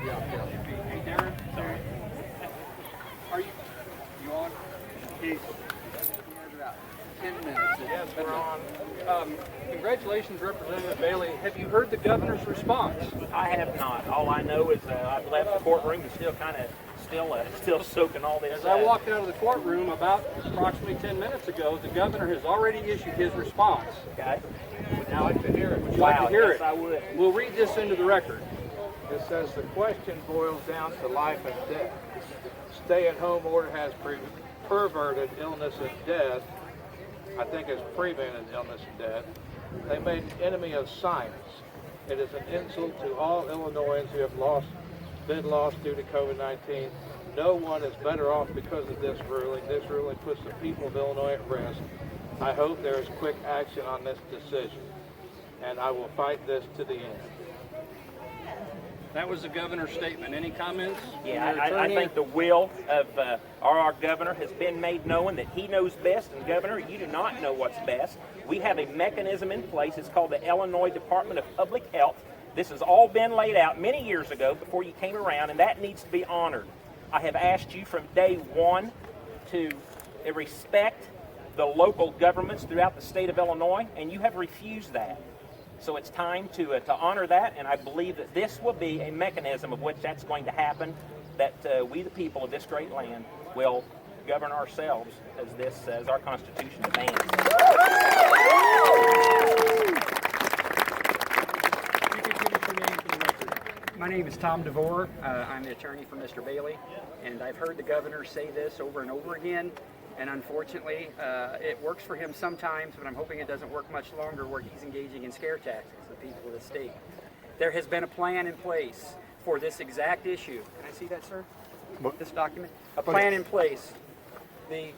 Hey, Darren. Sorry. Are you on? Keith. 10 minutes. Yes, we're on. Congratulations, Representative Bailey. Have you heard the governor's response? I have not. All I know is I've left the courtroom and still soaking all this. As I walked out of the courtroom about approximately 10 minutes ago, the governor has already issued his response. Okay. Would you like to hear it? Would you like to hear yes, it? I would. We'll read this into the record. It says the question boils down to life and death. Stay-at-home order has perverted illness and death. I think it's prevented illness and death. They made an enemy of science. It is an insult to all Illinoisans who have been lost due to COVID-19. No one is better off because of this ruling. This ruling puts the people of Illinois at risk. I hope there is quick action on this decision, and I will fight this to the end. That was the governor's statement. Any comments? Yeah, I think the will of our governor has been made known that he knows best. And Governor, you do not know what's best. We have a mechanism in place. It's called the Illinois Department of Public Health. This has all been laid out many years ago before you came around, and that needs to be honored. I have asked you from day one to respect the local governments throughout the state of Illinois, and you have refused that. So it's time to honor that, and I believe that this will be a mechanism of which that's going to happen, that we, the people of this great land, will govern ourselves as our Constitution demands. My name is Tom DeVore. I'm the attorney for Mr. Bailey, and I've heard the governor say this over and over again. And unfortunately, it works for him sometimes, but I'm hoping it doesn't work much longer where he's engaging in scare tactics of the people of the state. There has been a plan in place for this exact issue. Can I see that, sir? This document? A plan in place. The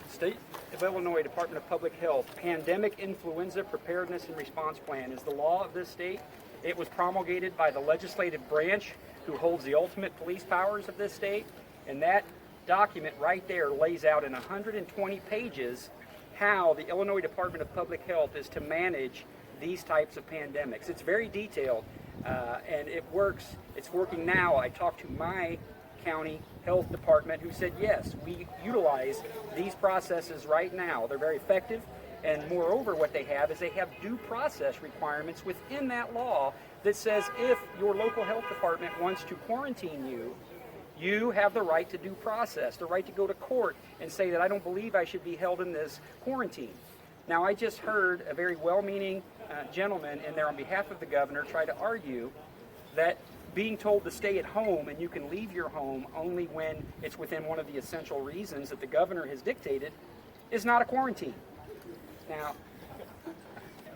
State of Illinois Department of Public Health Pandemic Influenza Preparedness and Response Plan is the law of this state. It was promulgated by the legislative branch who holds the ultimate police powers of this state, and that document right there lays out in 120 pages how the Illinois Department of Public Health is to manage these types of pandemics. It's very detailed, and it works. It's working now. I talked to my county health department who said, yes, we utilize these processes right now. They're very effective, and moreover, what they have is they have due process requirements within that law that says if your local health department wants to quarantine you, you have the right to due process, the right to go to court and say that I don't believe I should be held in this quarantine. Now, I just heard a very well-meaning gentleman in there on behalf of the governor try to argue that being told to stay at home and you can leave your home only when it's within one of the essential reasons that the governor has dictated is not a quarantine. Now,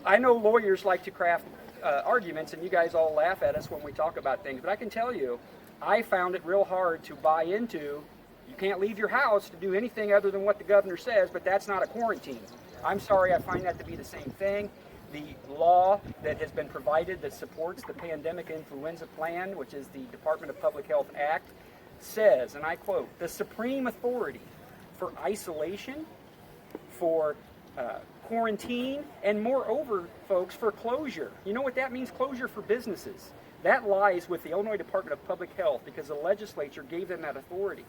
I know lawyers like to craft arguments, and you guys all laugh at us when we talk about things, but I can tell you, I found it real hard to buy into, you can't leave your house to do anything other than what the governor says, but that's not a quarantine. I'm sorry, I find that to be the same thing. The law that has been provided that supports the Pandemic Influenza Plan, which is the Department of Public Health Act, says, and I quote, the supreme authority for isolation, for quarantine, and moreover, folks, for closure. You know what that means? Closure for businesses. That lies with the Illinois Department of Public Health because the legislature gave them that authority.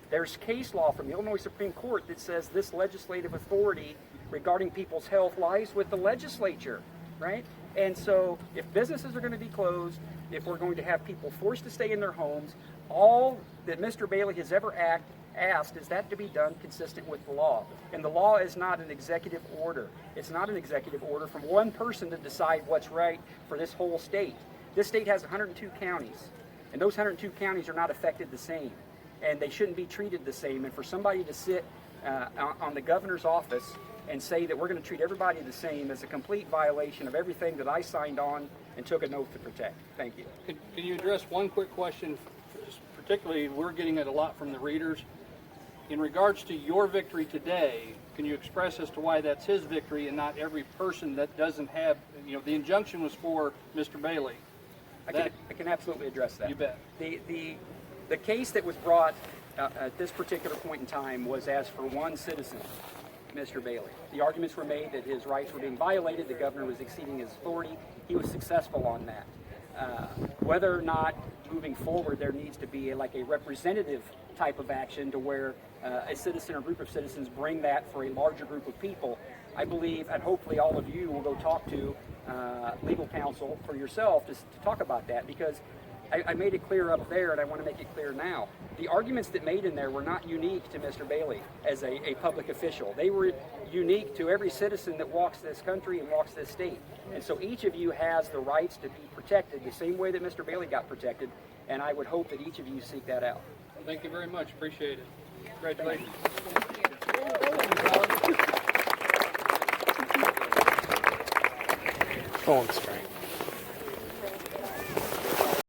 There's case law from the Illinois Supreme Court that says this legislative authority regarding people's health lies with the legislature, right? And so if businesses are going to be closed, if we're going to have people forced to stay in their homes, all that Mr. Bailey has ever asked is that to be done consistent with the law. And the law is not an executive order. It's not an executive order from one person to decide what's right for this whole state. This state has 102 counties, and those 102 counties are not affected the same, and they shouldn't be treated the same. And for somebody to sit on the governor's office and say that we're going to treat everybody the same is a complete violation of everything that I signed on and took an oath to protect. Thank you. Can you address one quick question? Particularly, we're getting it a lot from the readers. In regards to your victory today, can you express as to why that's his victory and not every person that doesn't have, the injunction was for Mr. Bailey. I can absolutely address that. You bet. The case that was brought at this particular point in time was as for one citizen, Mr. Bailey. The arguments were made that his rights were being violated, the governor was exceeding his authority. He was successful on that. whether or not moving forward there needs to be like a representative type of action to where a citizen or group of citizens bring that for a larger group of people. I believe, and hopefully all of you will go talk to legal counsel for yourself to talk about that, because I made it clear up there, and I want to make it clear now. The arguments that made in there were not unique to Mr. Bailey as a public official. They were unique to every citizen that walks this country and walks this state. And so each of you has the rights to be protected the same way that Mr. Bailey got protected, and I would hope that each of you seek that out. Thank you very much. Appreciate it. Congratulations. Oh, it's great.